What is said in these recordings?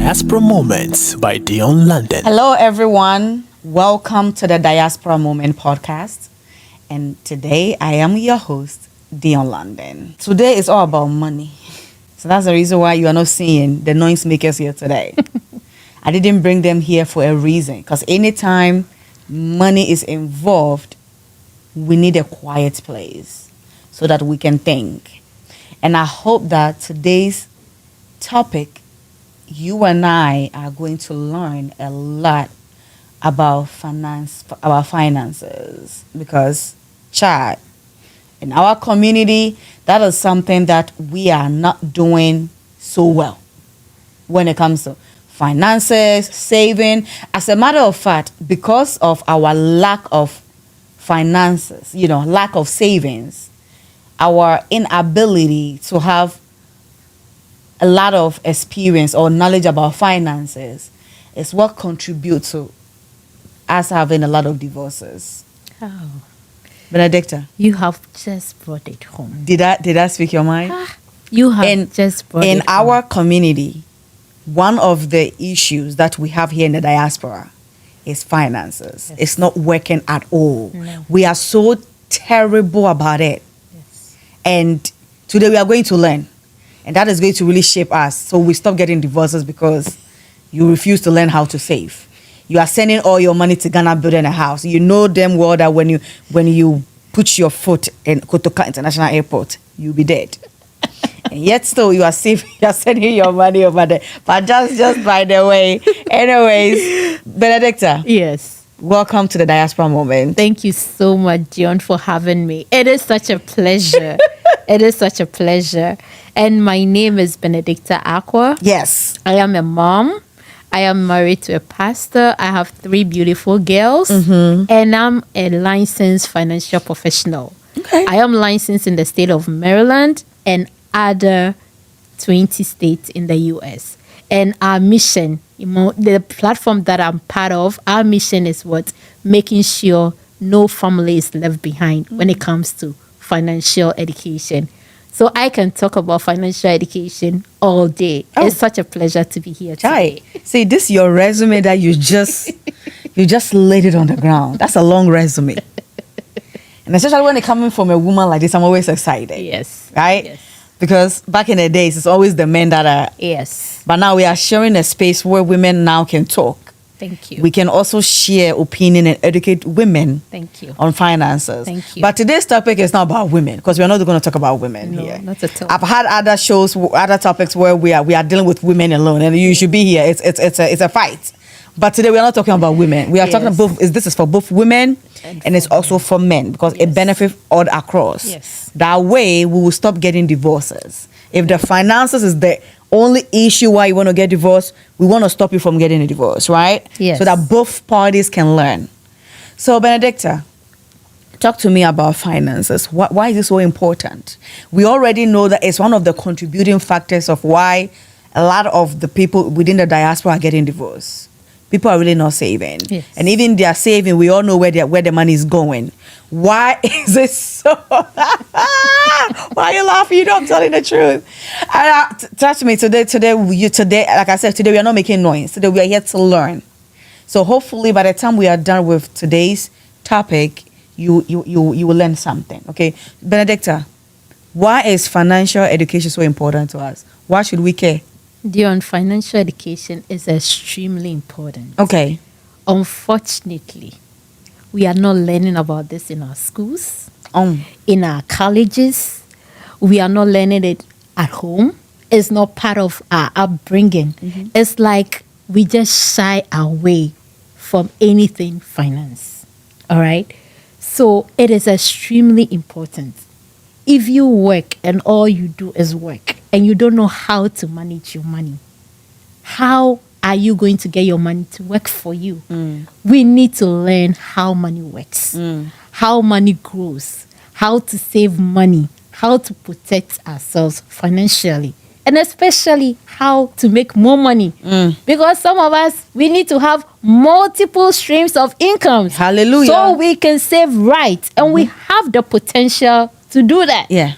Diaspora Moments by Dion London. Hello, everyone. Welcome to the Diaspora Moment podcast. And today I am your host, Dion London. Today is all about money. So that's the reason why you are not seeing the noise makers here today. I didn't bring them here for a reason. Because anytime money is involved, we need a quiet place so that we can think. And I hope that today's topic, you and I are going to learn a lot about finances, because child, in our community, that is something that we are not doing so well when it comes to finances, saving. As a matter of fact, because of our lack of finances, lack of savings, our inability to have a lot of experience or knowledge about finances is what contributes to us having a lot of divorces. Oh, Benedicta, you have just brought it home. did I speak your mind? You have just brought In it home. our community, one of the issues that we have here in the diaspora is finances. Yes. It's not working at all. No. We are so terrible about it. Yes. And today we are going to learn. And that is going to really shape us. So we stop getting divorces because you refuse to learn how to save. You are sending all your money to Ghana building a house. You know damn well that when you put your foot in Kotoka International Airport, you'll be dead. And yet still you are sending your money over there. But just by the way. Anyways, Benedicta. Yes. Welcome to the Diaspora Moment. Thank you so much, Dion, for having me. It is such a pleasure. It is such a pleasure. And my name is Benedicta Aqua. Yes. I am a mom. I am married to a pastor. I have 3 beautiful girls. And I'm a licensed financial professional. Okay. I am licensed in the state of Maryland and other 20 states in the U.S. And our mission, the platform that I'm part of, our mission is what? Making sure no family is left behind when it comes to financial education. So I can talk about financial education all day. Oh. It's such a pleasure to be here Chai, today. see, this is your resume that you just laid it on the ground. That's a long resume. And especially when it's coming from a woman like this, I'm always excited. Yes. Right? Yes. Because back in the days, it's always the men that are. Yes. But now we are sharing a space where women now can talk. Thank you. We can also share opinion and educate women Thank you. on finances. Thank you. But today's topic is not about women, because we're not going to talk about women No, here. not at all. I've had other shows, other topics where we are dealing with women alone, and you should be here. It's a fight. But today we are not talking about women. We are talking about this is for both women and it's also for men, because it Yes. benefits all across. Yes. That way we will stop getting divorces. If the finances is the only issue why you want to get divorced, we want to stop you from getting a divorce, right? Yes. So that both parties can learn. So Benedicta, talk to me about finances. Why is this so important? We already know that it's one of the contributing factors of why a lot of the people within the diaspora are getting divorced. People are really not saving. Yes. And even they are saving, we all know where the money is going. Why is it so? Why are you laughing? You know I'm telling the truth. Touch me today, like I said, today we are not making noise. Today we are here to learn. So hopefully by the time we are done with today's topic, you will learn something. Okay, Benedicta, why is financial education so important to us? Why should we care? Dion, financial education is extremely important. Okay. Unfortunately, we are not learning about this in our schools, Um. in our colleges. We are not learning it at home. It's not part of our upbringing. It's like we just shy away from anything finance. All right? So it is extremely important. If you work and all you do is work and you don't know how to manage your money, how are you going to get your money to work for you? We need to learn how money works, how money grows, how to save money, how to protect ourselves financially, and especially how to make more money. Because some of us, we need to have multiple streams of income. Hallelujah. So we can save right. And we have the potential to do that. Yeah.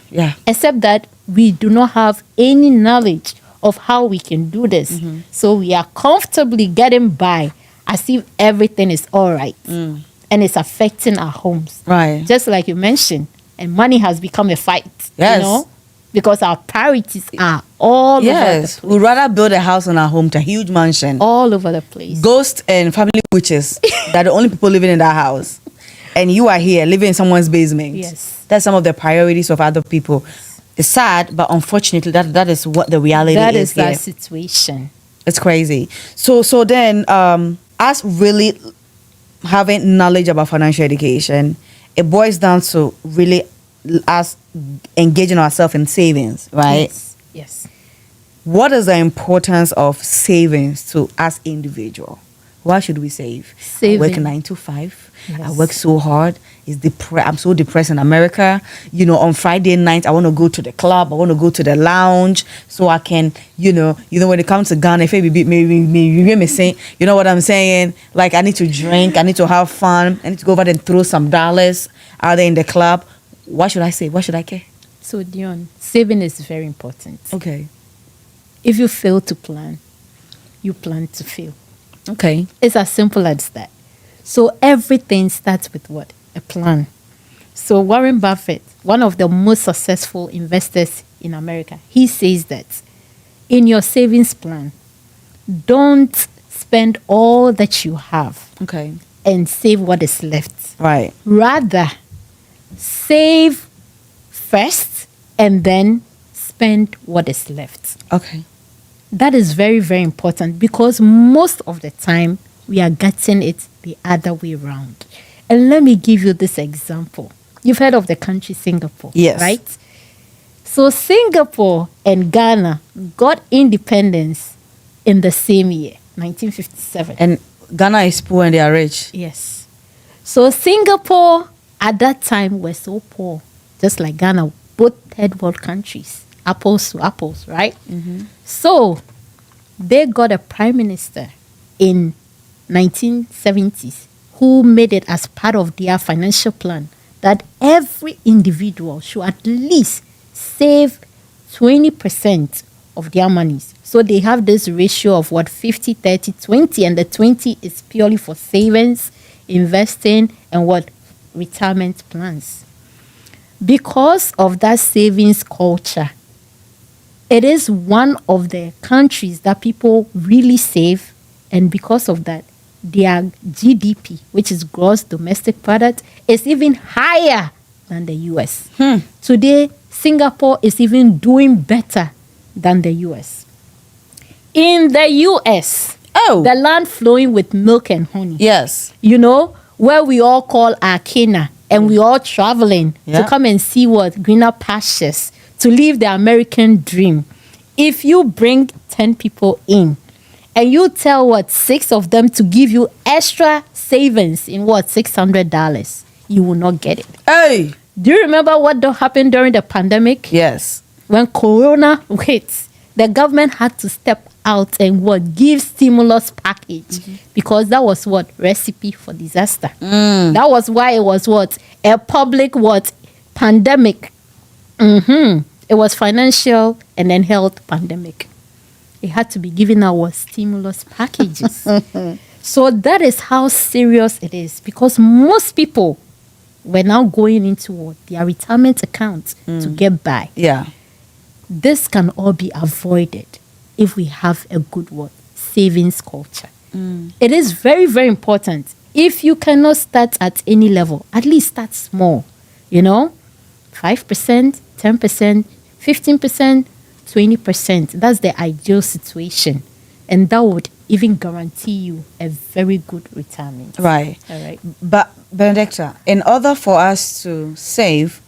Except that we do not have any knowledge of how we can do this. So we are comfortably getting by as if everything is all right. And it's affecting our homes. Right. Just like you mentioned. And money has become a fight. Yes. You know? Because our priorities are all over the Yes. place. We'd rather build a house on our home to a huge mansion. All over the place. Ghosts and family witches that are the only people living in that house. And you are here living in someone's basement. Yes. That's some of the priorities of other people. It's sad, but unfortunately, that is what the reality That is is here. our situation. It's crazy. So then, us really having knowledge about financial education, it boils down to really us engaging ourselves in savings, right? Yes. Yes. What is the importance of savings to us individual? Why should we save? I work Saving. 9 to 5. I Yes. work so hard. I'm so depressed in America. You know, on Friday night, I want to go to the club. I want to go to the lounge so I can, you know, when it comes to Ghana, if maybe you hear me saying, you know what I'm saying? Like, I need to drink. I need to have fun. I need to go over there and throw some dollars out there in the club. Why should I save? Why should I care? So, Dion, saving is very important. Okay. If you fail to plan, you plan to fail. Okay. It's as simple as that. So everything starts with what? A plan. So Warren Buffett, one of the most successful investors in America, he says that in your savings plan, don't spend all that you have Okay. and save what is left. Right. Rather, save first and then spend what is left. Okay. That is very, very important because most of the time we are getting it the other way around. And let me give you this example. You've heard of the country Singapore, Yes. right? So Singapore and Ghana got independence in the same year, 1957. And Ghana is poor and they are rich. Yes. So Singapore at that time were so poor, just like Ghana, both third world countries, apples to apples, right? So they got a prime minister in 1970s who made it as part of their financial plan that every individual should at least save 20% of their monies. So they have this ratio of what 50, 30, 20, and the 20 is purely for savings, investing, and what retirement plans. Because of that savings culture, it is one of the countries that people really save, and because of that, their GDP, which is gross domestic product, is even higher than the US. Today, Singapore is even doing better than the US. In the US, Oh. the land flowing with milk and honey, Yes. you know, where we all call our Kenya, and we all traveling Yeah. to come and see what greener pastures, to live the American dream. If you bring 10 people in and you tell what 6 of them to give you extra savings in what $600, you will not get it. Hey. Do you remember what happened during the pandemic? Yes. When Corona hit, the government had to step out and what give stimulus package because that was what recipe for disaster. That was why it was what a public what pandemic. It was financial and then health pandemic. It had to be given our stimulus packages. So that is how serious it is because most people were now going into what their retirement account to get by. Yeah. This can all be avoided if we have a good what savings culture. It is very, very important. If you cannot start at any level, at least start small. You know, 5%, 10%, 15%, 20%. That's the ideal situation. And that would even guarantee you a very good retirement. Right. All right. But Benedicta, in order for us to save,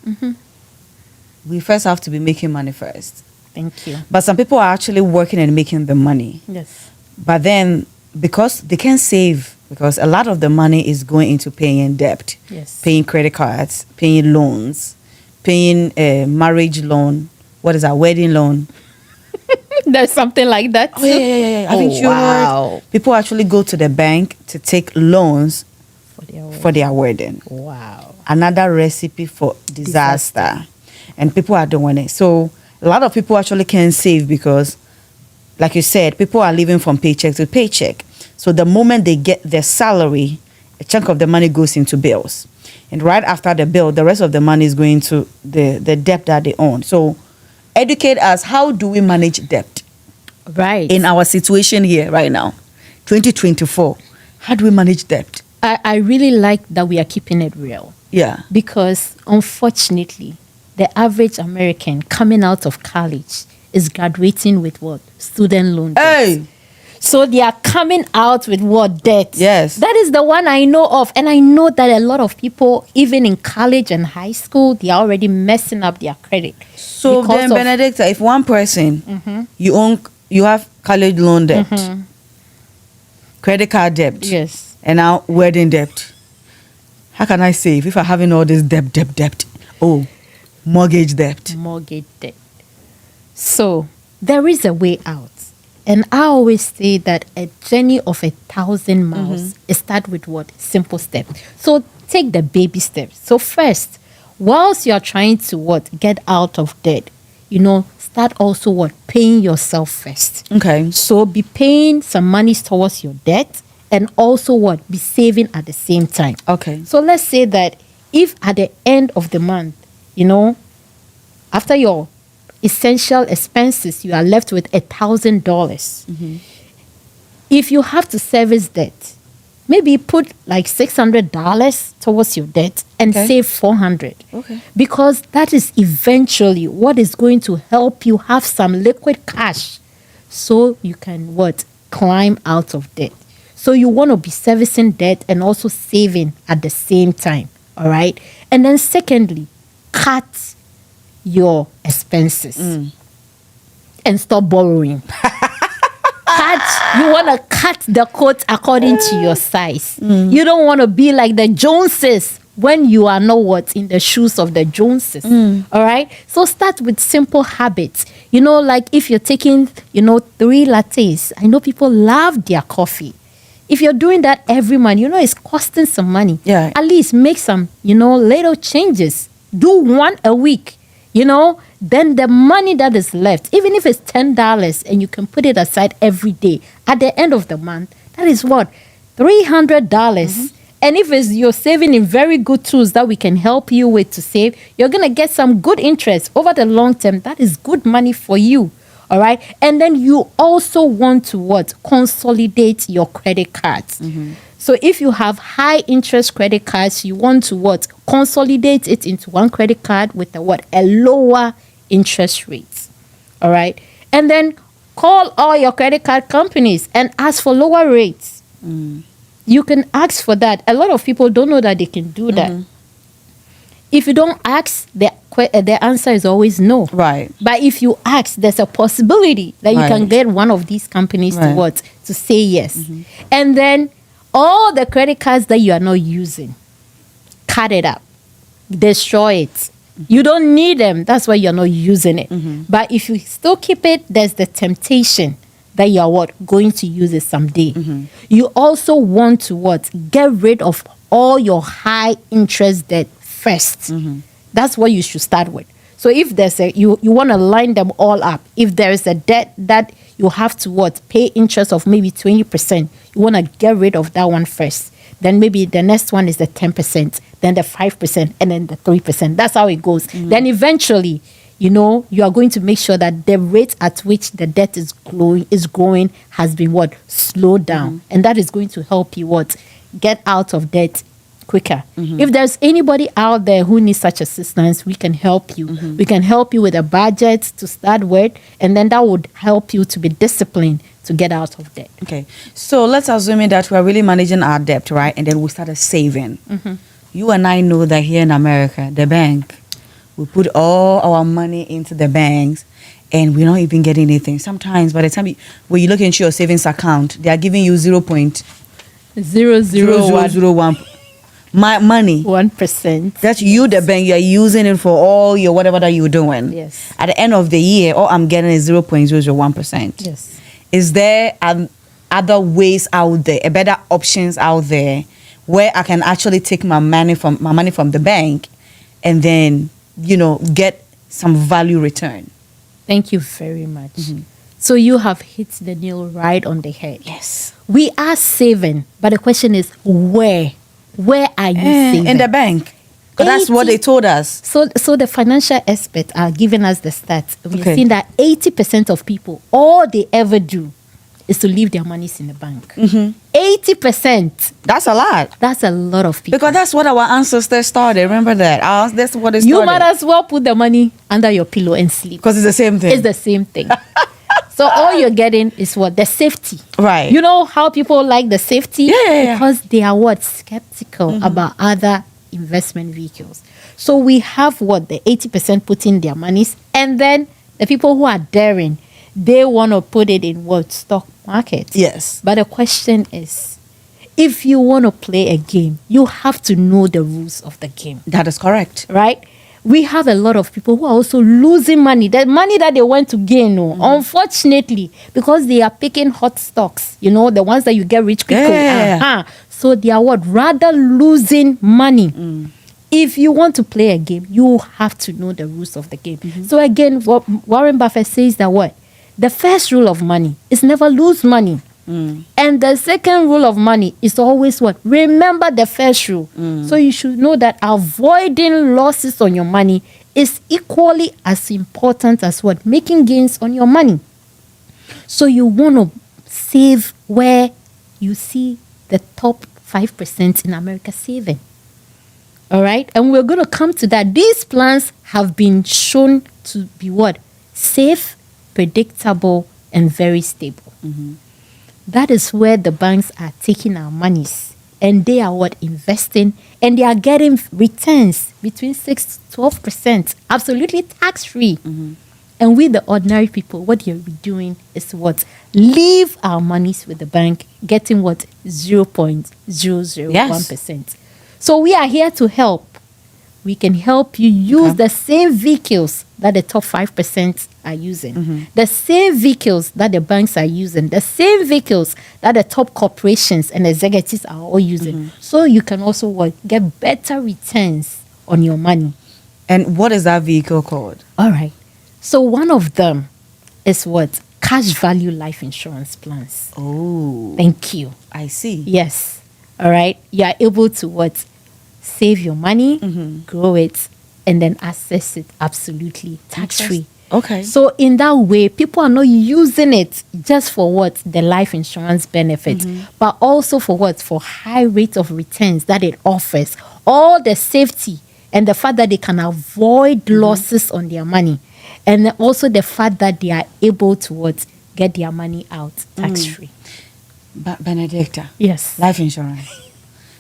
we first have to be making money first. Thank you. But some people are actually working and making the money. Yes. But then, because they can't save, because a lot of the money is going into paying debt, Yes. paying credit cards, paying loans, paying a marriage loan. What is that? Wedding loan. There's something like that. Oh, yeah. Haven't you heard? People actually go to the bank to take loans for their wedding. Wow. Another recipe for disaster. And people are doing it. So a lot of people actually can save because like you said, people are living from paycheck to paycheck. So the moment they get their salary, a chunk of the money goes into bills. And right after the bill, the rest of the money is going to the debt that they own. So educate us, how do we manage debt Right. in our situation here right now? 2024. How do we manage debt? I really like that we are keeping it real. Yeah. Because unfortunately, the average American coming out of college is graduating with what? Student loan debt. Hey. So they are coming out with what? Debt. Yes. That is the one I know of. And I know that a lot of people, even in college and high school, they are already messing up their credit. So because then, of- Benedicta, if one person you have college loan debt, credit card debt, Yes. and now wedding debt, how can I save if I'm having all this debt? Oh, mortgage debt. Mortgage debt. So there is a way out. And I always say that a journey of 1,000 miles start with what? Simple steps. So take the baby steps. So first, whilst you are trying to what? Get out of debt, start also what? Paying yourself first. Okay. So be paying some money towards your debt and also what? Be saving at the same time. Okay. So let's say that if at the end of the month, after your essential expenses, you are left with $1,000. If you have to service debt, maybe put like $600 towards your debt and Okay. save $400. Okay. Because that is eventually what is going to help you have some liquid cash so you can what? Climb out of debt. So you want to be servicing debt and also saving at the same time. All right. And then secondly, cut your expenses and stop borrowing. You want to cut the coat according to your size. You don't want to be like the Joneses when you are not what? In the shoes of the Joneses. All right. So start with simple habits. Like if you're taking, 3 lattes. I know people love their coffee. If you're doing that every month, it's costing some money. Yeah. At least make some, little changes. Do one a week. Then the money that is left, even if it's $10 and you can put it aside every day, at the end of the month, that is what? $300. And if you're saving in very good tools that we can help you with to save, you're going to get some good interest over the long term. That is good money for you. All right. And then you also want to what? Consolidate your credit cards. So if you have high interest credit cards, you want to what? Consolidate it into one credit card with a lower interest rate. All right. And then call all your credit card companies and ask for lower rates. You can ask for that. A lot of people don't know that they can do that. If you don't ask, the answer is always no. Right. But if you ask, there's a possibility that you can Right. get one of these companies to Right. what? To say yes. And then all the credit cards that you are not using, cut it up, destroy it. You don't need them. That's why you're not using it. But if you still keep it, there's the temptation that you are what? Going to use it someday. You also want to what? Get rid of all your high interest debt first. That's what you should start with. So if there's you want to line them all up. If there is a debt that you have to what? Pay interest of maybe 20%. You want to get rid of that one first. Then maybe the next one is the 10%, then the 5%, and then the 3%. That's how it goes. Then eventually, you are going to make sure that the rate at which the debt is growing has been what? Slowed down. And that is going to help you what? Get out of debt quicker. If there's anybody out there who needs such assistance, we can help you. We can help you with a budget to start with, and then that would help you to be disciplined to get out of debt. Okay. So let's assume that we're really managing our debt, right? And then we started saving. You and I know that here in America, the bank, we put all our money into the banks and we're not even getting anything. Sometimes by the time when you look into your savings account, they are giving you 0.0001 money. 1%. That's you, the bank, you're using it for all your whatever that you're doing. Yes. At the end of the year, all I'm getting is 0.001%. Yes. Is there other ways out there, better options out there, where I can actually take my money from the bank, and then get some value return? Thank you very much. So you have hit the nail right on the head. Yes. We are saving, but the question is where? Where are you saving? In the bank. Because that's what 80 they told us. So the financial experts are giving us the stats. We've Okay. seen that 80% of people, all they ever do is to leave their monies in the bank. 80%. That's a lot. That's a lot of people. Because that's what our ancestors started. Remember that? That's what they started. You might as well put the money under your pillow and sleep. Because it's the same thing. It's the same thing. So all you're getting is what? The safety. Right. You know how people like the safety? Yeah. Because they are what? Skeptical about other investment vehicles. So we have what? The 80% putting their monies. And then the people who are daring, they want to put it in what? Stock market. Yes. But the question is, if you want to play a game, you have to know the rules of the game. That is correct. Right? We have a lot of people who are also losing money. The money that they want to gain, unfortunately, because they are picking hot stocks, the ones that you get rich quick. Yeah. So they are what? Rather losing money. If you want to play a game, you have to know the rules of the game. So again, what Warren Buffett says that what? The first rule of money is never lose money. And the second rule of money is always what? Remember the first rule. So you should know that avoiding losses on your money is equally as important as what? Making gains on your money. So you want to save where you see the top 5% in America saving. All right? And we're going to come to that. These plans have been shown to be what? Safe, predictable, and very stable. That is where the banks are taking our monies. And they are what? Investing. And they are getting returns between 6 to 12%. Absolutely tax-free. And we, the ordinary people, what you'll be doing is what? Leave our monies with the bank, getting what? 0.001%. So we are here to help. We can help you use the same vehicles that the top 5% are using, the same vehicles that the banks are using, the same vehicles that the top corporations and executives are all using. So you can also what? Get better returns on your money. And what is that vehicle called? All right. So one of them is what? Cash value life insurance plans. Oh, Thank you. I see. Yes. All right. You are able to what? Save your money, grow it, and then access it absolutely tax-free. Okay. So in that way, people are not using it just for what? The life insurance benefit, but also for what? For high rate of returns that it offers. All the safety and the fact that they can avoid losses on their money. And also the fact that they are able to what? Get their money out tax-free. Benedicta. Yes. Life insurance.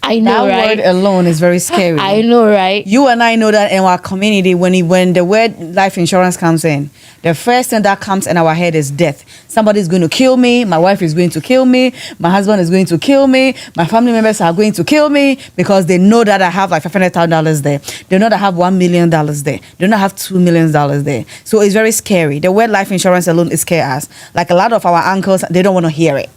I know, That right? word alone is very scary. I know, right? You and I know that in our community, when the word life insurance comes in, the first thing that comes in our head is death. Somebody's going to kill me. My wife is going to kill me. My husband is going to kill me. My family members are going to kill me because they know that I have like $500,000 there. They know that I have $1 million there. They know I have $2 million there. So it's very scary. The word life insurance alone is scare us. Like a lot of our uncles, they don't want to hear it.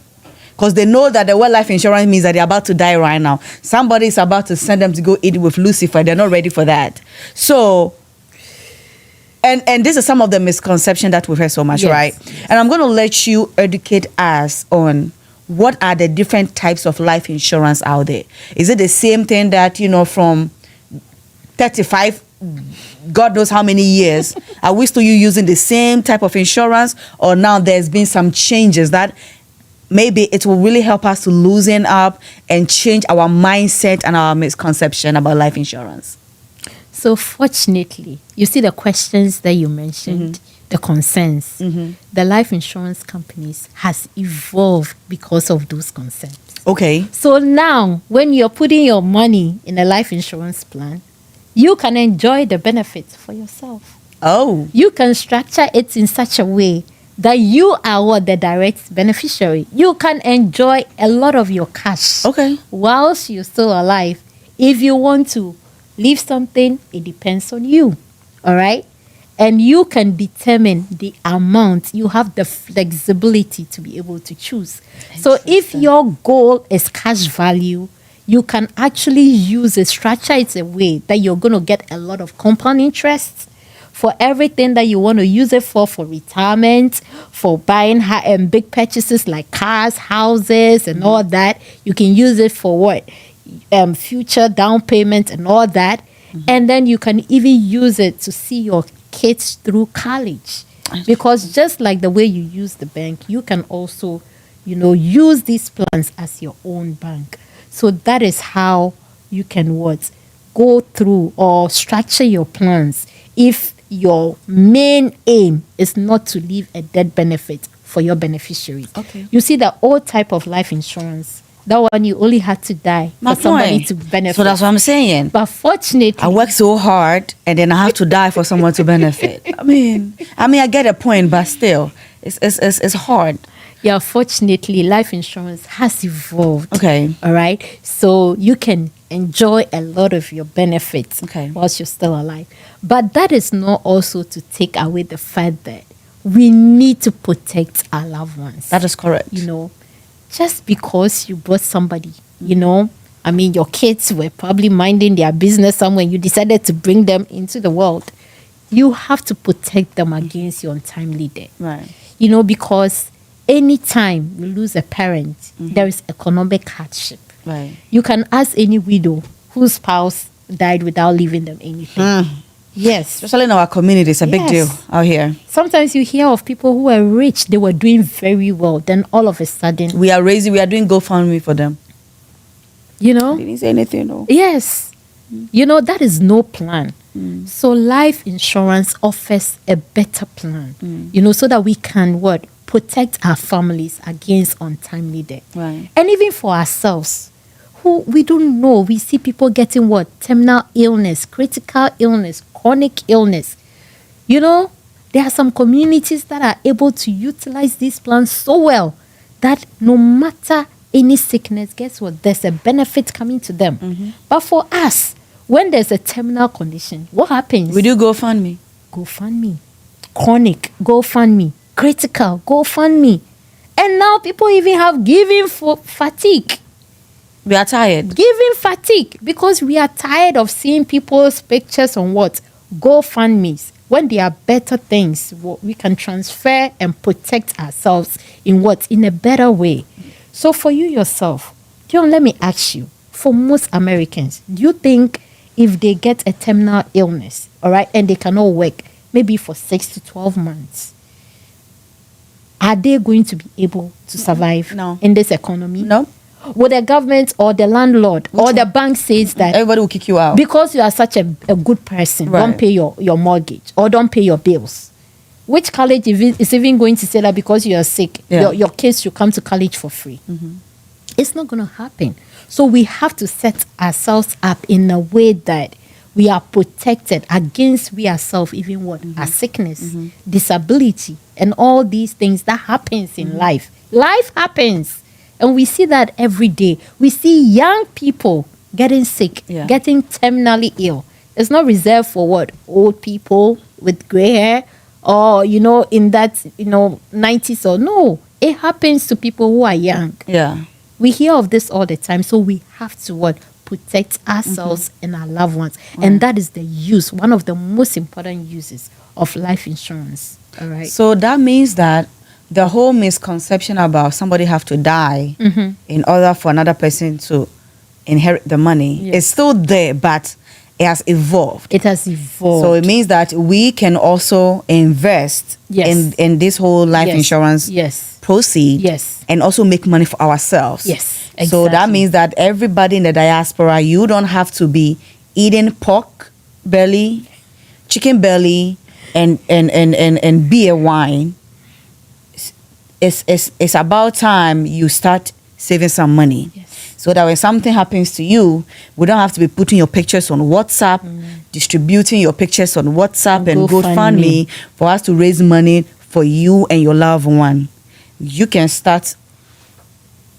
Because they know that the word life insurance means that they're about to die right now. Somebody is about to send them to go eat with Lucifer. They're not ready for that. So, and this is some of the misconception that we've heard so much, Yes. right? And I'm going to let you educate us on what are the different types of life insurance out there. Is it the same thing that, from 35, God knows how many years, are we still using the same type of insurance? Or now there's been some changes that maybe it will really help us to loosen up and change our mindset and our misconception about life insurance? So fortunately, you see the questions that you mentioned, the concerns. The life insurance companies has evolved because of those concerns. Okay. So now, when you're putting your money in a life insurance plan, you can enjoy the benefits for yourself. Oh. You can structure it in such a way that you are what? The direct beneficiary. You can enjoy a lot of your cash Okay. whilst you're still alive. If you want to leave something, it depends on you. All right? And you can determine the amount. You have the flexibility to be able to choose. So if your goal is cash value, you can actually use it, structure it a way that you're going to get a lot of compound interest for everything that you want to use it for retirement, for buying big purchases like cars, houses, and all that. You can use it for what? Future down payment and all that. And then you can even use it to see your kids through college. Because just like the way you use the bank, you can also, use these plans as your own bank. So that is how you can go through or structure your plans if your main aim is not to leave a dead benefit for your beneficiaries. Okay. You see the old type of life insurance, that one you only had to die My for somebody point. to benefit. So that's what I'm saying. But fortunately, I work so hard and then I have to die for someone to benefit. I mean, I get a point, but still, it's hard. yeah, fortunately, life insurance has evolved. Okay. All right. So you can enjoy a lot of your benefits Okay. whilst you're still alive. But that is not also to take away the fact that we need to protect our loved ones. That is correct. Just because you brought somebody, your kids were probably minding their business somewhere, you decided to bring them into the world. You have to protect them against your untimely death. Right. Because anytime you lose a parent, there is economic hardship. Right. You can ask any widow whose spouse died without leaving them anything. Yes. Especially in our community, it's a big Yes. deal out here. Sometimes you hear of people who were rich, they were doing very well. Then all of a sudden, We are doing GoFundMe for them. you know, They didn't say anything, no. yes, that is no plan. So life insurance offers a better plan, so that we can protect our families against untimely death. Right. And even for ourselves, who we don't know, we see people getting terminal illness, critical illness, chronic illness. There are some communities that are able to utilize these plans so well that no matter any sickness, guess what? There's a benefit coming to them. But for us, when there's a terminal condition, what happens? We do GoFundMe. GoFundMe. Chronic, GoFundMe. Critical, GoFundMe. And now people even have giving fatigue. We are tired. Giving fatigue, because we are tired of seeing people's pictures on GoFundMes, when there are better things we can transfer and protect ourselves in a better way. So for you yourself, John, let me ask you, for most Americans, do you think if they get a terminal illness, all right, and they cannot work maybe for 6 to 12 months, are they going to be able to survive No. in this economy? No. Would the government or the landlord or the bank says that Everybody will kick you out. because you are such a good person, Right. don't pay your mortgage or don't pay your bills? Which college is even going to say that because you are sick, Yeah. your kids should come to college for free? It's not going to happen. So we have to set ourselves up in a way that we are protected against we ourselves, even our sickness, disability, and all these things that happens in life. Life happens. And we see that every day. We see young people getting sick, Yeah. getting terminally ill. It's not reserved for old people with gray hair or, in that, 90s or no. It happens to people who are young. Yeah. We hear of this all the time. So we have to protect ourselves and our loved ones. And that is one of the most important uses of life insurance. All right. So that means that the whole misconception about somebody have to die in order for another person to inherit the money is still there, but it has evolved. It has evolved. So it means that we can also invest Yes. in this whole life Yes. insurance Yes. proceed Yes. and also make money for ourselves. Yes, So that exactly. means that everybody in the diaspora, you don't have to be eating pork belly, chicken belly, and beer wine. It's about time you start saving some money. Yes. So that when something happens to you, we don't have to be putting your pictures on WhatsApp, distributing your pictures on WhatsApp and GoFundMe for us to raise money for you and your loved one. You can start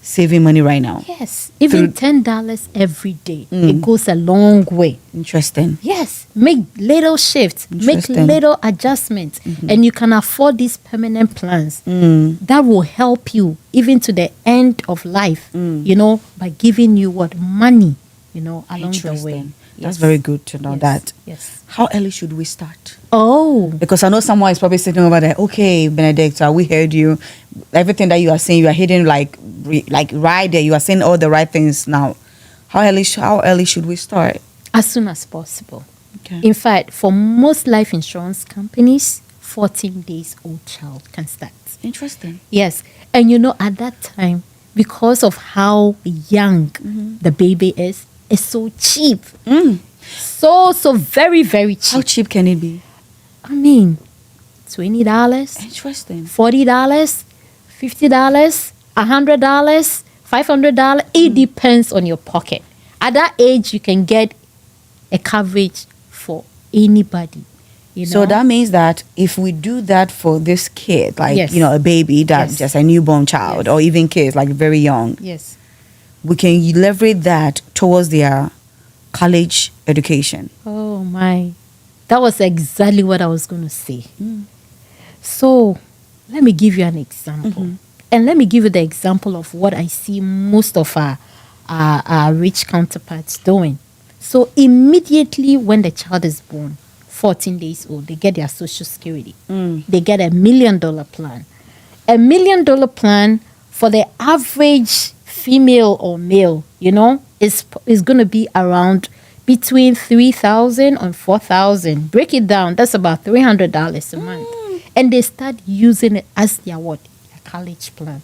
saving money right now. Yes. Even $10 every day. It goes a long way. Interesting. Yes. Make little shifts. Make Interesting. little adjustments. And you can afford these permanent plans that will help you even to the end of life, by giving you money, along the way. That's very good to know Yes. that. Yes. How early should we start? Oh, Because I know someone is probably sitting over there. Okay, Benedict, we heard you. Everything that you are saying, you are hitting like right there. You are saying all the right things now. How early should we start? as soon as possible. Okay. In fact, for most life insurance companies, 14 days old child can start. Interesting. Yes. And at that time, because of how young the baby is, it's so cheap. So very, very cheap. How cheap can it be? I mean, $20, Interesting. $40, $50, $100, $500. It depends on your pocket. At that age, you can get a coverage for anybody. So that means that if we do that for this kid, like, Yes. a baby, that's Yes. just a newborn child, Yes. or even kids, like very young, Yes. we can leverage that towards their college education. Oh my. That was exactly what I was going to say. So let me give you an example. And let me give you the example of what I see most of our rich counterparts doing. So immediately when the child is born, 14 days old, they get their social security. They get $1 million plan. $1 million plan for the average female or male, is going to be around between $3,000 and $4,000. Break it down, that's about $300 a month. And they start using it as their what? A college plan.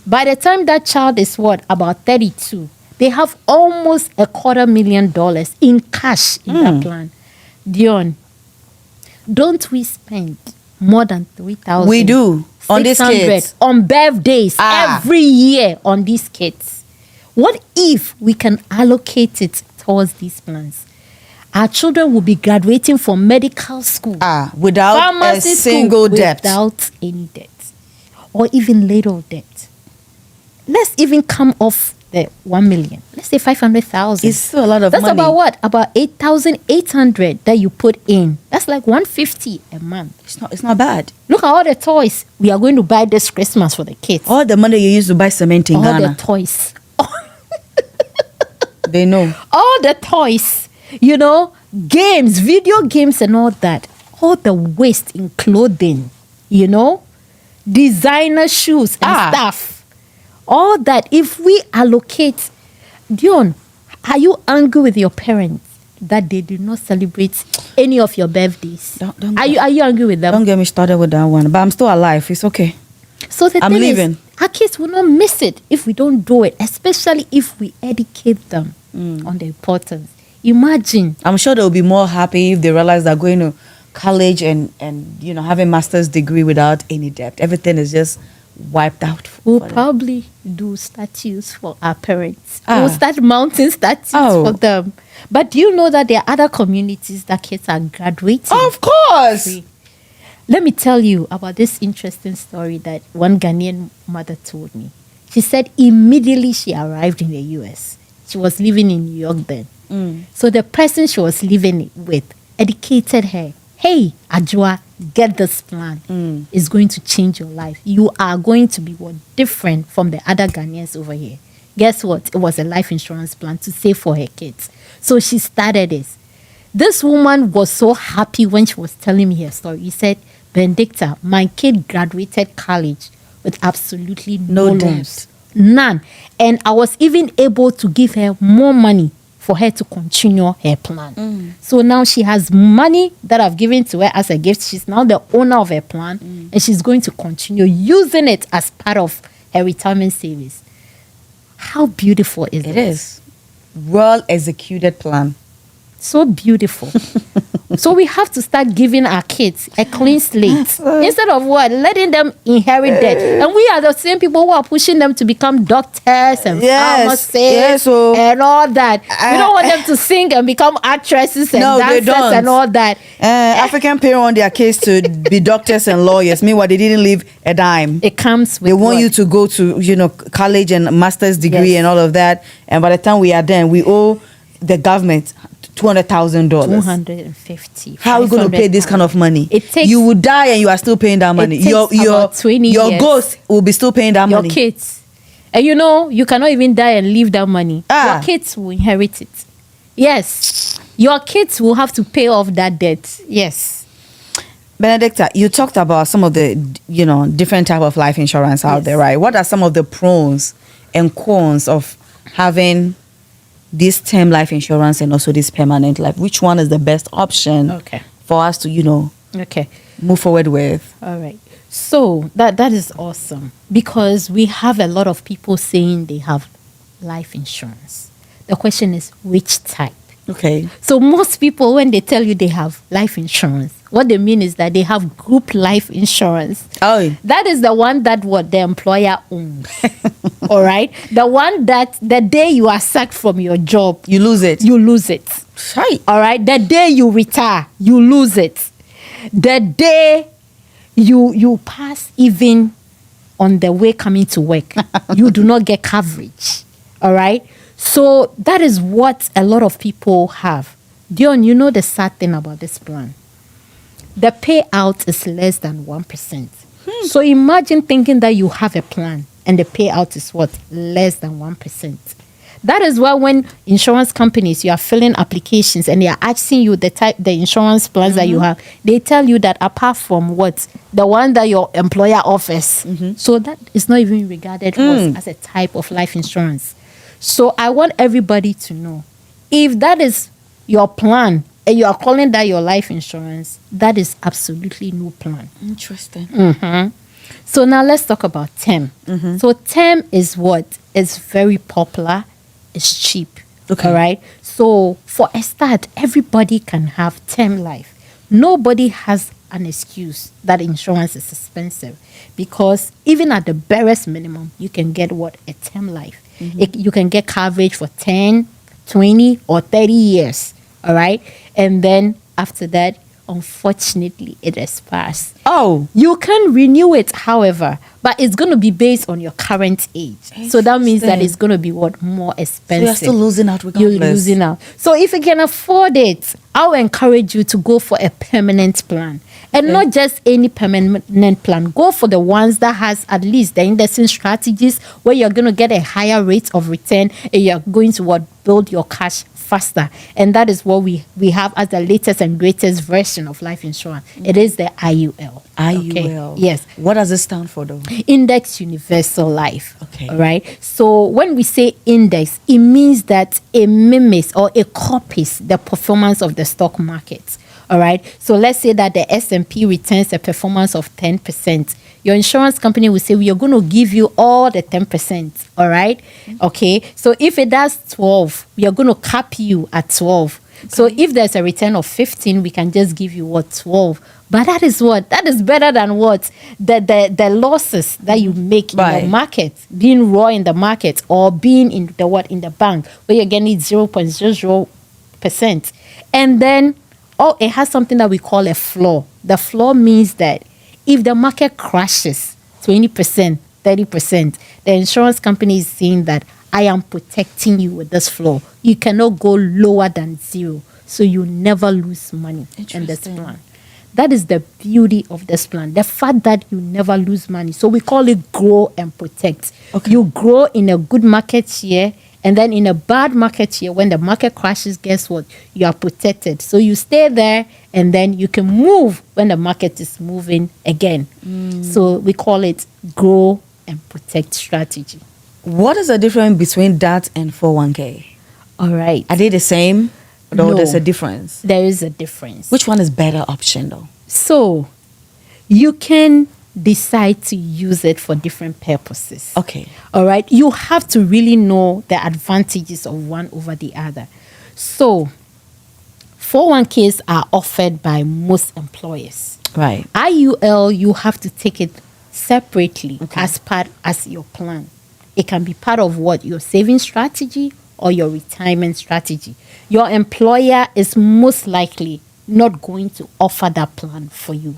By the time that child is about 32, they have almost $250,000 in cash in that plan. Dion, don't we spend more than $3,000? We do on these kids. On birthdays every year on these kids. What if we can allocate it towards these plans? Our children will be graduating from medical school, without a pharmacy single school, debt. without any debt, or even little debt. Let's even come off the 1 million. Let's say 500,000. It's still a lot of That's money. about what? About 8,800 that you put in. That's like 150 a month. It's not bad. Look at all the toys we are going to buy this Christmas for the kids. All the money you used to buy cement in All Ghana, the toys. they know. All the toys. Games, video games and all that. All the waste in clothing. Designer shoes and stuff. All that. If we allocate, Dion, are you angry with your parents that they do not celebrate any of your birthdays? Don't Are you angry with them? Don't get me started with that one. But I'm still alive. It's okay. So the I'm thing leaving. is, our kids will not miss it if we don't do it, especially if we educate them on the importance. Imagine. I'm sure they'll be more happy if they realize they're going to college and having master's degree without any debt. Everything is just wiped out. We'll for them. probably do statues for our parents. We'll start mounting statues for them. But do you know that there are other communities that kids are graduating? Of course. free? Let me tell you about this interesting story that one Ghanaian mother told me. She said immediately she arrived in the US, she was living in New York then. So the person she was living with educated her. Hey, Ajua, get this plan. It's going to change your life. You are going to be different from the other Ghanaians over here. Guess what? It was a life insurance plan to save for her kids. So she started this. This woman was so happy when she was telling me her story. She said, Benedicta, my kid graduated college with absolutely no loans. None. And I was even able to give her more money for her to continue her plan. So now she has money that I've given to her as a gift. She's now the owner of her plan, and she's going to continue using it as part of her retirement savings. How beautiful is it? It is. Well executed plan. So beautiful. So we have to start giving our kids a clean slate instead of letting them inherit debt. And we are the same people who are pushing them to become doctors and pharmacists and all that. We don't want them to sing and become actresses and dancers and all that. African parents want their kids to be doctors and lawyers. Meanwhile, they didn't leave a dime. It comes with They want you to go to college and master's degree and all of that. And by the time we are done, we owe the government $200,000. $250,000. How are we going to pay this kind of money? It takes, you will die and you are still paying that money. It takes about 20 your years. ghost will be still paying that money. Your kids. And you cannot even die and leave that money. Your kids will inherit it. Yes. Your kids will have to pay off that debt. Yes. Benedicta, you talked about some of the, different type of life insurance out there, right? What are some of the pros and cons of having this term life insurance and also this permanent life? Which one is the best option for us to, move forward with? All right. So that is awesome, because we have a lot of people saying they have life insurance. The question is, which type? Okay. So most people, when they tell you they have life insurance, what they mean is that they have group life insurance. Oh. That is the one that what the employer owns. All right? The one that the day you are sacked from your job, you lose it. You lose it. Right. All right? The day you retire, you lose it. The day you pass even on the way coming to work, you do not get coverage. All right? So that is what a lot of people have. Dion, you know the sad thing about this plan? The payout is less than 1%. So imagine thinking that you have a plan and the payout is what? Less than 1%. That is why when insurance companies, you are filling applications and they are asking you the insurance plans that you have, they tell you that apart from what? The one that your employer offers. So that is not even regarded as a type of life insurance. So I want everybody to know, if that is your plan and you are calling that your life insurance, that is absolutely no plan. Interesting. So now let's talk about term. So term is what? It's very popular. It's cheap. Okay. All right. So for a start, everybody can have term life. Nobody has an excuse that insurance is expensive, because even at the barest minimum, you can get what? A term life. You can get coverage for 10, 20, or 30 years. All right. And then after that, unfortunately, it expires. Oh. You can renew it, however, but it's going to be based on your current age. So that means that it's going to be what? More expensive. So you're still losing out regardless. You're losing out. So if you can afford it, I'll encourage you to go for a permanent plan. And not just any permanent plan. Go for the ones that has at least the indexing strategies where you're going to get a higher rate of return and you're going to build your cash faster. And that is what we have as the latest and greatest version of life insurance. It is the IUL. IUL. Okay? Yes. What does it stand for though? Index Universal Life. Okay. All right. So when we say index, it means that it mimics or it copies the performance of the stock market. All right. So let's say that the S&P returns a performance of 10%. Your insurance company will say, we are going to give you all the 10%. All right. Okay. So if it does 12, we are going to cap you at 12. Okay. So if there's a return of 15, we can just give you 12. But that is what? That is better than what? The losses that you make in the market, being raw in the market or being in the bank, where you're getting 0.00%. And then, it has something that we call a floor. The floor means that if the market crashes 20%, 30%, the insurance company is saying that I am protecting you with this floor. You cannot go lower than 0. So you never lose money in this plan. That is the beauty of this plan. The fact that you never lose money. So we call it grow and protect. Okay. You grow in a good market year. And then in a bad market year, when the market crashes, guess what? You are protected. So you stay there and then you can move when the market is moving again. So we call it grow and protect strategy. What is the difference between that and 401k? All right. Are they the same? No, there's a difference. There is a difference. Which one is better option though? So you can decide to use it for different purposes. Okay. All right. You have to really know the advantages of one over the other. So 401ks are offered by most employers. Right. IUL, you have to take it separately as your plan. It can be part of what? Your saving strategy or your retirement strategy. Your employer is most likely not going to offer that plan for you.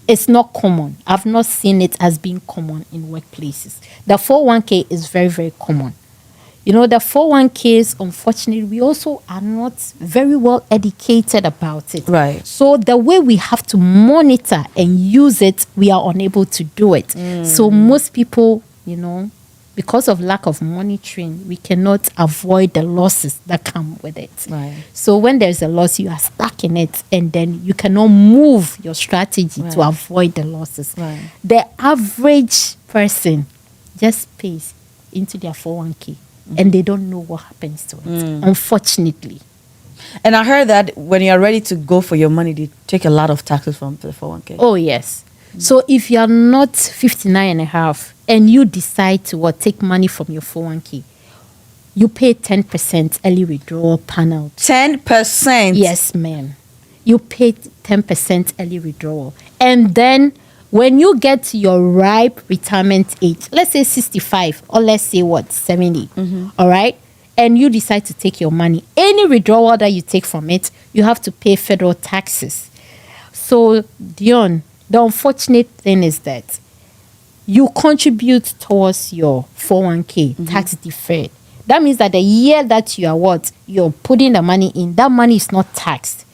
It's not common. I've not seen it as being common in workplaces. The 401k is very, very common. The 401ks, unfortunately, we also are not very well educated about it. Right. So the way we have to monitor and use it, we are unable to do it. So most people, because of lack of monitoring, we cannot avoid the losses that come with it. Right. So when there's a loss, you are stuck in it, and then you cannot move your strategy to Right. avoid the losses. Right. The average person just pays into their 401k and they don't know what happens to it, unfortunately. And I heard that when you are ready to go for your money, they take a lot of taxes from the 401k. Oh, yes. So if you are not 59 and a half and you decide to take money from your 401k, you pay 10% early withdrawal penalty. 10%. Yes, ma'am. You pay 10% early withdrawal. And then when you get to your ripe retirement age, let's say 65 or let's say 70, all right? And you decide to take your money, any withdrawal that you take from it, you have to pay federal taxes. So, Dion, the unfortunate thing is that you contribute towards your 401k, tax deferred. That means that the year that you are you're putting the money in, that money is not taxed.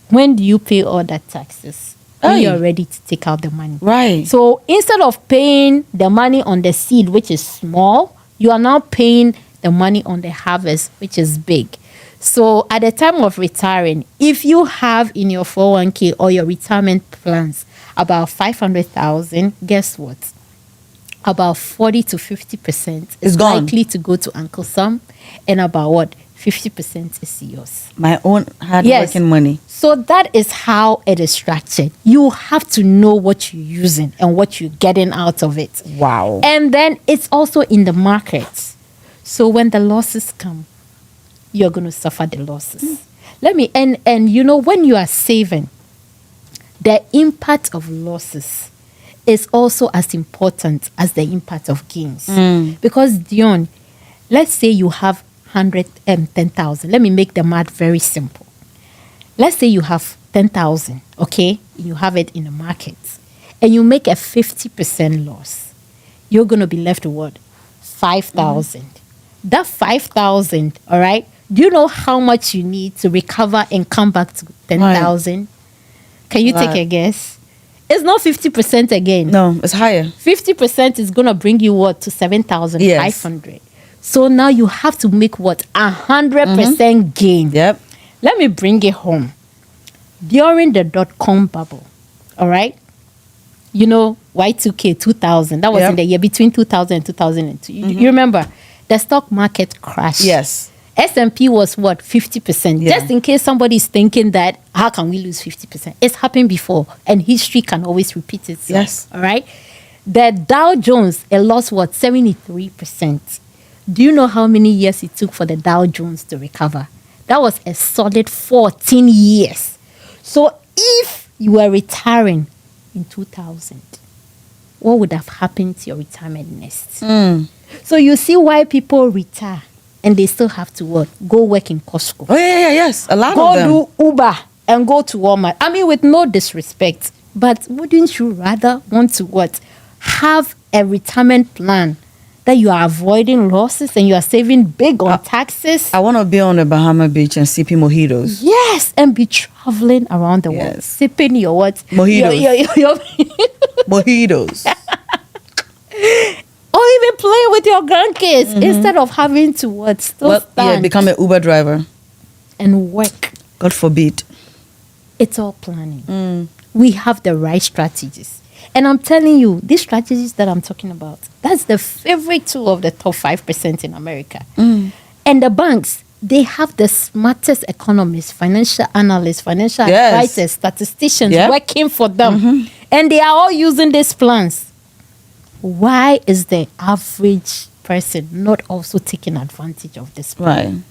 When do you pay all that taxes? When Aye. you're ready to take out the money. Right. So instead of paying the money on the seed, which is small, you are now paying the money on the harvest, which is big. So at the time of retiring, if you have in your 401k or your retirement plans about 500,000, guess what? About 40 to 50% is gone. likely to go to Uncle Sam, and about 50% is yours. My own hard-working money. So that is how it is structured. You have to know what you're using and what you're getting out of it. Wow. And then it's also in the markets. So when the losses come, you're going to suffer the losses. Let me, and when you are saving, the impact of losses is also as important as the impact of gains. Because, Dion, let's say you have 10,000. Let me make the math very simple. Let's say you have 10,000, okay? You have it in the market, and you make a 50% loss. You're going to be left with what? 5,000. That 5,000, all right? Do you know how much you need to recover and come back to 10,000? Can you take a guess? It's not 50% again. No, it's higher. 50% is going to bring you to 7,500. So now you have to make 100% gain. Yep. Let me bring it home. During the dot-com bubble, all right? Y2K 2000. That was in the year between 2000 and 2002. You remember? The stock market crashed. Yes. S&P was 50%. Yeah. Just in case somebody is thinking that, how can we lose 50%? It's happened before, and history can always repeat itself. Yes. All right? The Dow Jones, it lost 73%. Do you know how many years it took for the Dow Jones to recover? That was a solid 14 years. So if you were retiring in 2000, what would have happened to your retirement nest? So you see why people retire and they still have to go work in Costco. Oh, yeah, yes. A lot of them. Go do Uber and go to Walmart. I mean, with no disrespect, but wouldn't you rather want to have a retirement plan that you are avoiding losses and you are saving big on taxes? I want to be on the Bahama Beach and sipping mojitos. Yes, and be traveling around the world, Yes. sipping your Mojitos. your Mojitos. or even playing with your grandkids instead of having to stand Become an Uber driver. and work. God forbid. It's all planning. We have the right strategies. And I'm telling you, these strategies that I'm talking about, that's the favorite tool of the top 5% in America. And the banks, they have the smartest economists, financial analysts, financial Yes. advisors, statisticians Yep. working for them. And they are all using these plans. Why is the average person not also taking advantage of this plan?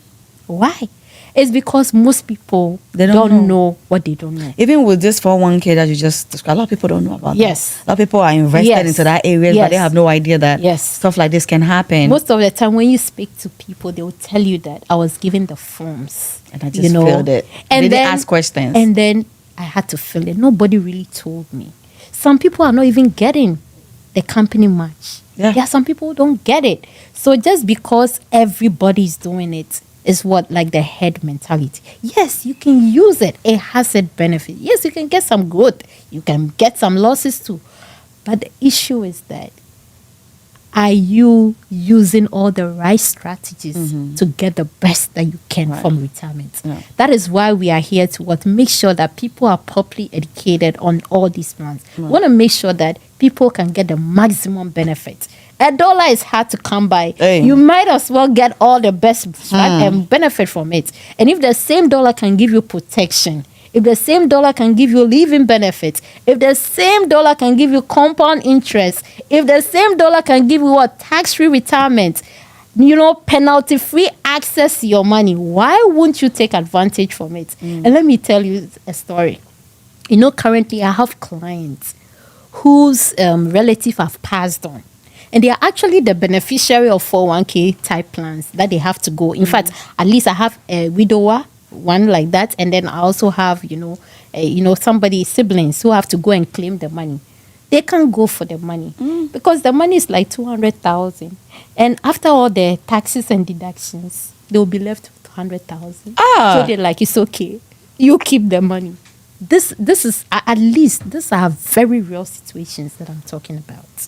Right. Why? It's because most people They don't don't know what they don't know. Even with this 401k that you just described, a lot of people don't know about Yes. that. A lot of people are invested Yes. into that area, but they Yes. have no idea that Yes. stuff like this can happen. Most of the time, when you speak to people, they will tell you that I was given the forms. And I just filled it. They didn't ask questions. And then I had to fill it. Nobody really told me. Some people are not even getting the company match. Yeah. There are some people who don't get it. So just because everybody's doing it is like the head mentality. Yes, you can use it. It has its benefit. Yes, you can get some growth. You can get some losses too. But the issue is that are you using all the right strategies to get the best that you can from retirement? Yeah. That is why we are here to make sure that people are properly educated on all these plans. We want to make sure that people can get the maximum benefit. $1 is hard to come by. Hey. You might as well get all the best benefit from it. And if the same dollar can give you protection, if the same dollar can give you living benefits, if the same dollar can give you compound interest, if the same dollar can give you a tax-free retirement, penalty-free access to your money, why wouldn't you take advantage from it? And let me tell you a story. Currently I have clients whose relative have passed on. And they are actually the beneficiary of 401k type plans that they have to go. In fact, at least I have a widower, one like that, and then I also have siblings who have to go and claim the money. They can't go for the money because the money is like 200,000, and after all the taxes and deductions, they will be left with 100,000. So they're like, it's okay, you keep the money. This is at least these are very real situations that I'm talking about.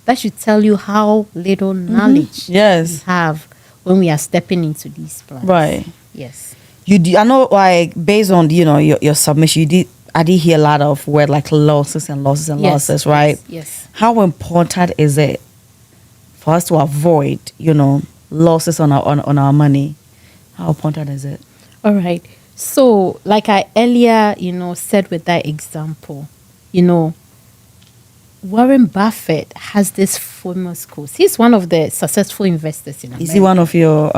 That should tell you how little knowledge Yes. we have when we are stepping into these plans. Right. Yes. I know, like, based on your submission, I did hear a lot of word like losses and losses and Yes, losses, right? Yes. How important is it for us to avoid, losses on our money? How important is it? All right. So, like I earlier, said with that example, Warren Buffett has this famous quote. He's one of the successful investors in America. Is he one of your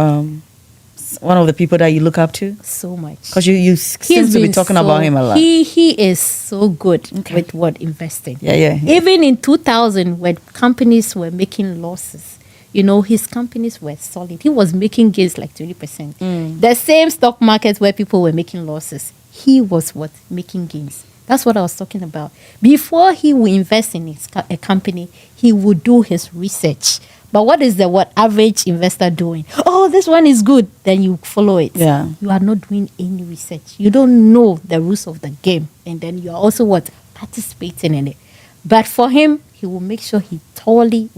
one of the people that you look up to? So much. Because you seem to be been talking about him a lot. He is so good with what investing. Yeah. Even in 2000, when companies were making losses, his companies were solid. He was making gains like 20%. The same stock market where people were making losses, he was making gains. That's what I was talking about. Before he would invest in a company, he would do his research. But what is the average investor doing? Oh, this one is good. Then you follow it. Yeah. You are not doing any research. You don't know the rules of the game. And then you are also participating in it. But for him, he will make sure he thoroughly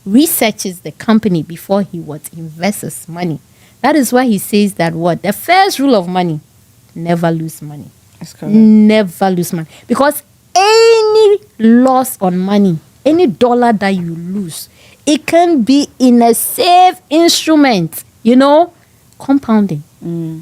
researches the company before he invests his money. That is why he says that the first rule of money, never lose money. That's correct. Never lose money. Because any loss on money, any dollar that you lose, it can be in a safe instrument, compounding.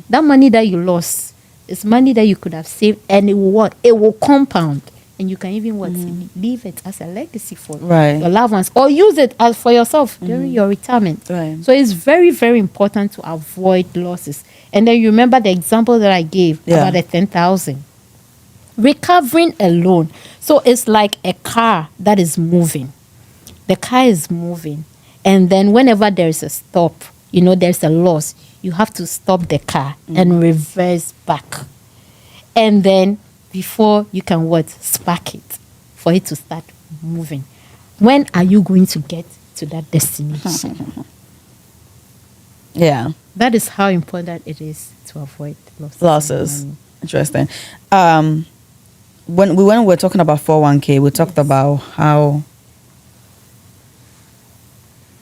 That money that you lost is money that you could have saved, and it will compound. And you can even leave it as a legacy for your loved ones, or use it as for yourself during your retirement. Right. So it's very, very important to avoid losses. And then you remember the example that I gave about the 10,000. Recovering a loan. So it's like a car that is moving. The car is moving. And then whenever there's a stop, there's a loss, you have to stop the car and reverse back. And then before you can spark it for it to start moving. When are you going to get to that destination? Yeah. That is how important it is to avoid losses. Interesting. When we were talking about 401k, we talked about how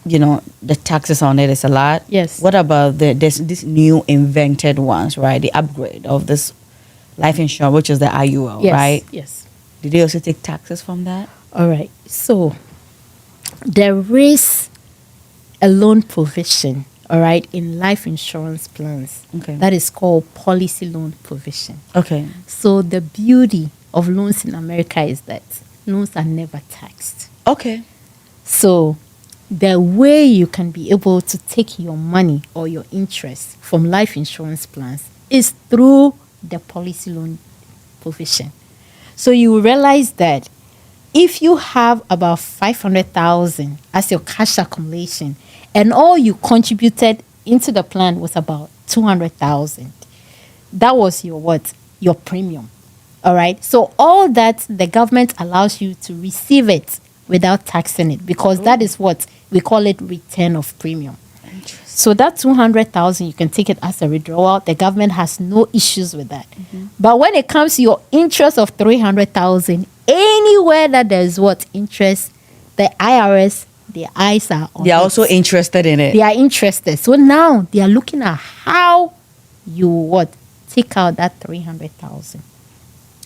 the taxes on it is a lot. Yes. What about this new invented ones, right? The upgrade of this life insurance, which is the IUL, Yes. right? Yes. Did they also take taxes from that? All right. So there is a loan provision, all right, in life insurance plans. Okay. That is called policy loan provision. Okay. So the beauty of loans in America is that loans are never taxed. Okay. So the way you can be able to take your money or your interest from life insurance plans is through the policy loan provision. So you will realize that if you have about 500,000 as your cash accumulation and all you contributed into the plan was about 200,000, that was your premium. All right. So all that the government allows you to receive it without taxing it, because that is what we call it, return of premium. So that 200,000, you can take it as a withdrawal. The government has no issues with that. But when it comes to your interest of 300,000, anywhere that there's interest, the IRS, their eyes are on They are it. also interested in it. They are interested. So now they are looking at how you what take out that 300,000.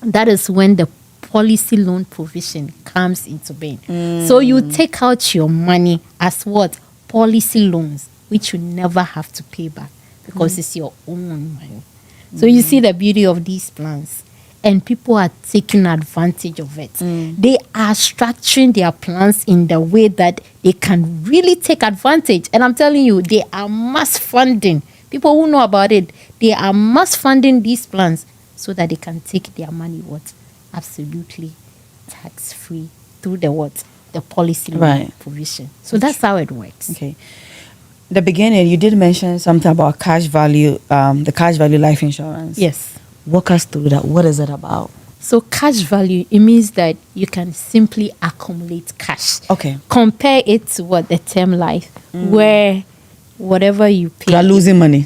That is when the policy loan provision comes into being. So you take out your money as what? Policy loans, which you never have to pay back because it's your own money. So you see the beauty of these plans. And people are taking advantage of it. They are structuring their plans in the way that they can really take advantage. And I'm telling you, they are mass funding. People who know about it, they are mass funding these plans so that they can take their money what? Absolutely tax-free through the what? The policy loan Right. provision. So that's how it works. Okay. The beginning, you did mention something about cash value, the cash value life insurance. Yes. Walk us through that. What is it about? So cash value, it means that you can simply accumulate cash. Okay. Compare it to what the term life, where whatever you pay, You are losing money.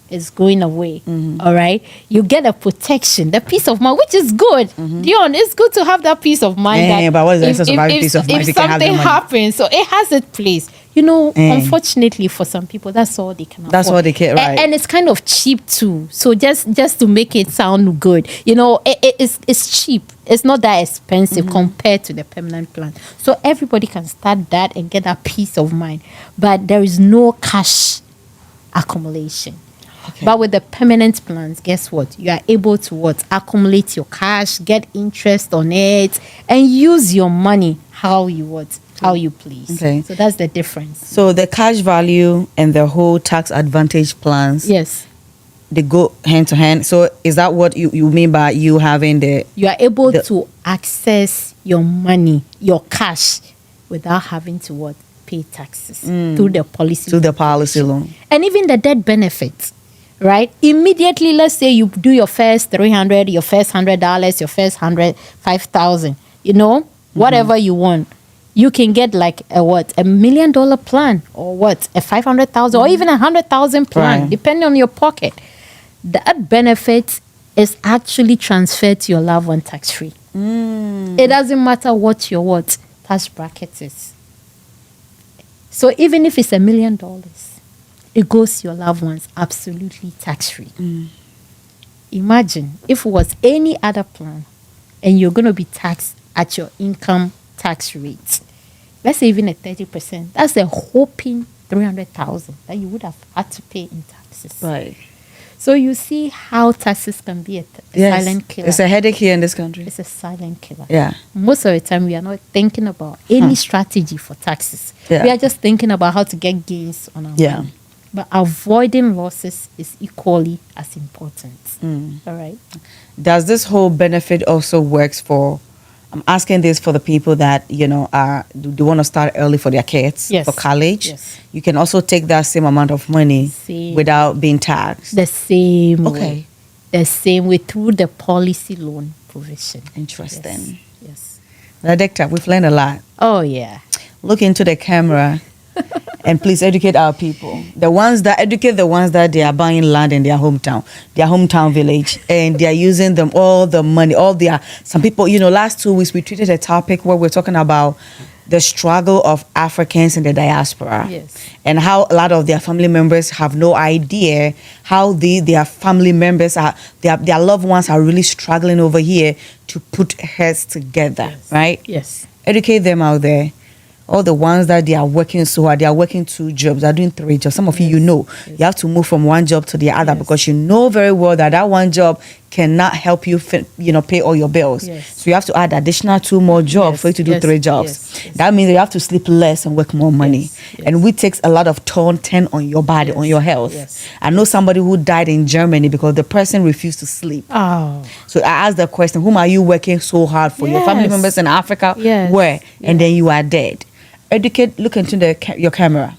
is going away. All right, you get a protection, the peace of mind, which is good. Dion, it's good to have that peace of mind. Yeah, that but what is the essence of having peace of mind if If you can't have the something money? happens, so it has its place. Unfortunately for some people, that's all they can afford. That's all they can, right. And it's kind of cheap too. So just to make it sound good, it's cheap. It's not that expensive compared to the permanent plan. So everybody can start that and get that peace of mind. But there is no cash accumulation. Okay. But with the permanent plans, guess what? You are able to what? Accumulate your cash, get interest on it, and use your money how you please. Okay. So that's the difference. So the cash value and the whole tax advantage plans, Yes. they go hand to hand. So is that what you mean by you having the... You are able The- to access your money, your cash, without having to what? Pay taxes through the policy. to the policy loan? And even the debt benefits, right? Immediately, let's say you do your first 300, your first $100, your first 5,000, whatever you want. You can get like $1 million plan or what? A 500,000 or even 100,000 plan, Right. depending on your pocket. That benefit is actually transferred to your loved one tax-free. It doesn't matter what your tax bracket is. So even if it's $1 million, it goes to your loved ones absolutely tax-free. Imagine if it was any other plan and you're going to be taxed at your income tax rate. Let's say even at 30%. That's a whopping 300,000 that you would have had to pay in taxes. Right. So you see how taxes can be a silent killer. It's a headache here in this country. It's a silent killer. Yeah. Most of the time, we are not thinking about any strategy for taxes. Yeah. We are just thinking about how to get gains on our Yeah. money. But avoiding losses is equally as important. All right. Does this whole benefit also works for... I'm asking this for the people that, do want to start early for their kids, Yes. for college. Yes. You can also take that same amount of money Same. without being taxed. The same Okay. way. The same way through the policy loan provision. Interesting. Yes. Radekta, we've learned a lot. Oh, yeah. Look into the camera and please educate our people. The ones that educate the ones that they are buying land in their hometown village, and they are using them all the money, some people, last 2 weeks we treated a topic where we're talking about the struggle of Africans in the diaspora. Yes. And how a lot of their family members have no idea how their family members are, their loved ones are really struggling over here to put heads together, right? Yes. Educate them out there. All the ones that they are working so hard, they are working 2 jobs, they are doing 3 jobs. Some of you know, you have to move from one job to the other because you know very well that one job cannot help you, pay all your bills. Yes. So you have to add additional 2 more jobs Yes, for you to do yes, 3 jobs. yes. That means you have to sleep less and work more money. Yes, And which takes a lot of turn on your body, on your health. yes. I know somebody who died in Germany because the person refused to sleep. Oh. So I asked the question, whom are you working so hard for? Your family Yes. members in Africa? Yes. Where? And then you are dead. Educate, look into your camera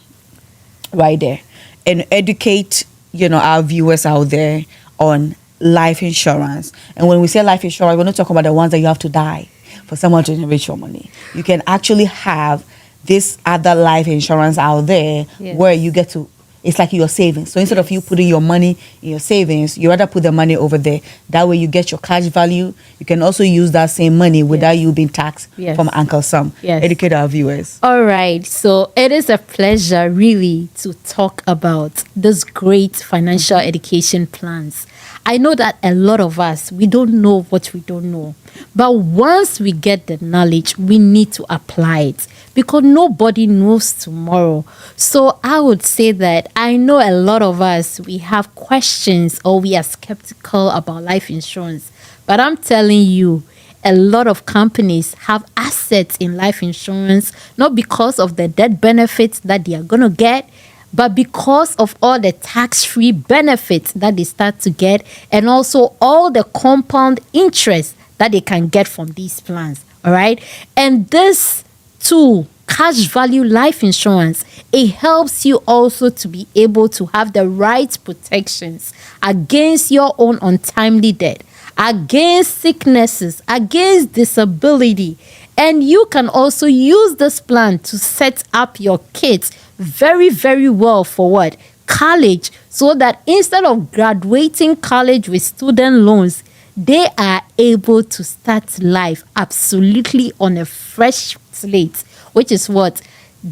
right there and educate, our viewers out there on life insurance. And when we say life insurance, we're not talking about the ones that you have to die for someone to generate your money. You can actually have this other life insurance out there Yes. where you get to It's like your savings. So instead of you putting your money in your savings, you rather put the money over there. That way you get your cash value. You can also use that same money without you being taxed Yes. from Uncle Sam. Yes. Educate our viewers. All right. So it is a pleasure really to talk about those great financial education plans. I know that a lot of us, we don't know what we don't know. But once we get the knowledge, we need to apply it because nobody knows tomorrow. So I would say that I know a lot of us, we have questions or we are skeptical about life insurance. But I'm telling you, a lot of companies have assets in life insurance, not because of the death benefits that they are going to get, but because of all the tax-free benefits that they start to get and also all the compound interest that they can get from these plans. All right. And this tool, cash value life insurance, it helps you also to be able to have the right protections against your own untimely death, against sicknesses, against disability. And you can also use this plan to set up your kids very, very well for what? College. So that instead of graduating college with student loans, they are able to start life absolutely on a fresh slate, which is what?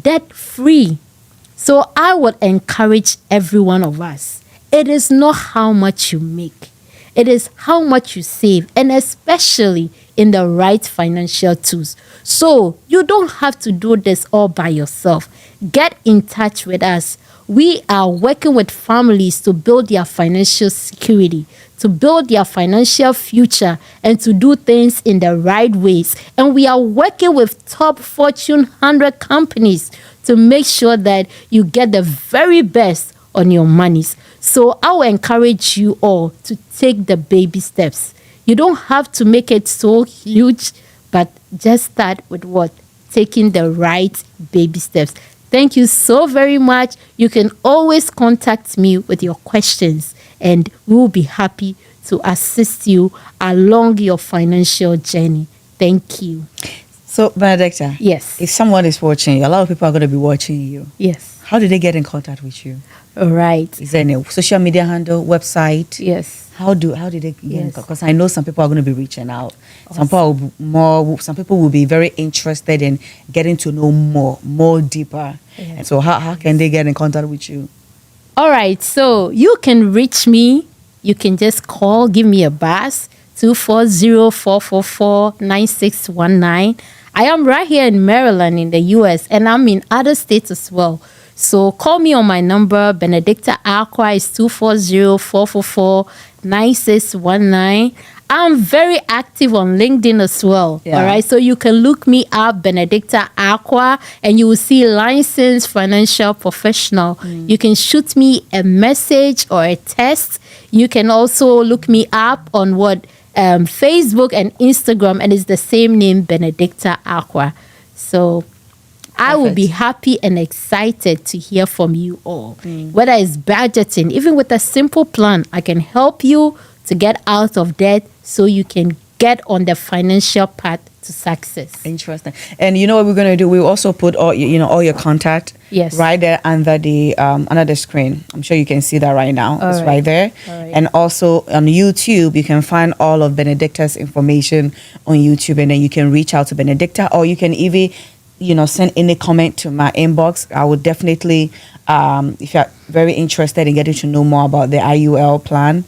Debt free. So I would encourage every one of us. It is not how much you make. It is how much you save, and especially in the right financial tools. So you don't have to do this all by yourself. Get in touch with us. We are working with families to build their financial security, to build their financial future, and to do things in the right ways. And we are working with top Fortune 100 companies to make sure that you get the very best on your monies. So I will encourage you all to take the baby steps. You don't have to make it so huge, but just start with what? Taking the right baby steps. Thank you so very much. You can always contact me with your questions, and we will be happy to assist you along your financial journey. Thank you. So, Benedicta, Yes. if someone is watching you, a lot of people are going to be watching you. Yes. How did they get in contact with you? All right. Is there any social media handle, website? Yes. How did they get in Yes. contact? Because I know some people are going to be reaching out. Some people will be very interested in getting to know more deeper. Yes. And so how can they get in contact with you? All right. So you can reach me. You can just call, give me a buzz, 240-444-9619. I am right here in Maryland in the US, and I'm in other states as well. So call me on my number. Benedicta Aqua is 240-444-9619. I'm very active on LinkedIn as well. Yeah. All right. So you can look me up, Benedicta Aqua, and you will see licensed financial professional. You can shoot me a message or a text. You can also look me up on Facebook and Instagram, and it's the same name, Benedicta Aqua. So I will be happy and excited to hear from you all. Whether it's budgeting, even with a simple plan, I can help you to get out of debt so you can get on the financial path to success. Interesting. And you know what we're going to do? We'll also put all your contact Yes. right there under the screen. I'm sure you can see that right now. All it's right. right there. All right. And also on YouTube, you can find all of Benedicta's information on YouTube, and then you can reach out to Benedicta, or you can even send any comment to my inbox. I would definitely, if you're very interested in getting to know more about the IUL plan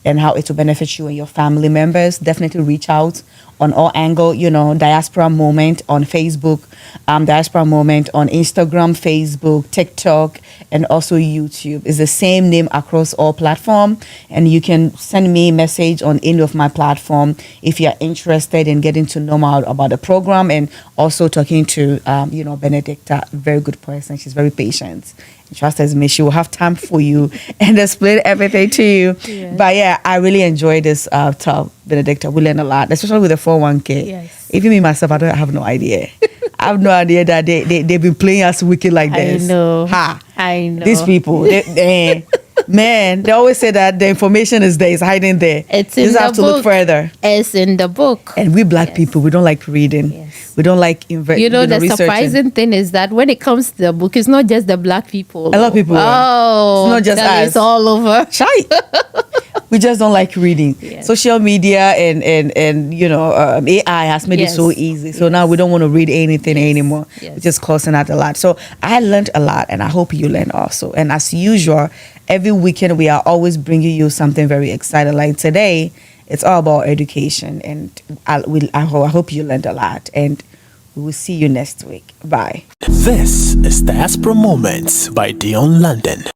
and how it will benefit you and your family members, definitely reach out on all angle, Diaspora Moment on Facebook, Diaspora Moment on Instagram, Facebook, TikTok, and also YouTube. It's the same name across all platforms, and you can send me a message on any of my platform if you're interested in getting to know more about the program, and also talking to, Benedicta, very good person. She's very patient. Trust me, she will have time for you and explain everything to you. Yes. But yeah, I really enjoyed this talk, Benedicta. We learned a lot, especially with the 401k. Yes. Even me myself, I have no idea. I have no idea that they've been playing us wicked like this. I know. Ha. I know. These people, they Man, they always say that the information is there, it's hiding there. It's You in just the have to book. look further. It's in the book. And we black Yes. people, we don't like reading. Yes. We don't like The researching. surprising thing is that when it comes to the book, it's not just the black people. A lot of people, Oh, it's not just that us. is all over. Shy. We just don't like reading. Yes. Social media and AI has made it Yes. so easy. So now we don't want to read anything anymore, Yes. which is causing us a lot. So I learned a lot, and I hope you learned also. And as usual, every weekend we are always bringing you something very exciting. Like today, it's all about education, and I hope you learned a lot. And we will see you next week. Bye. This is Diaspora Moments by Dion London.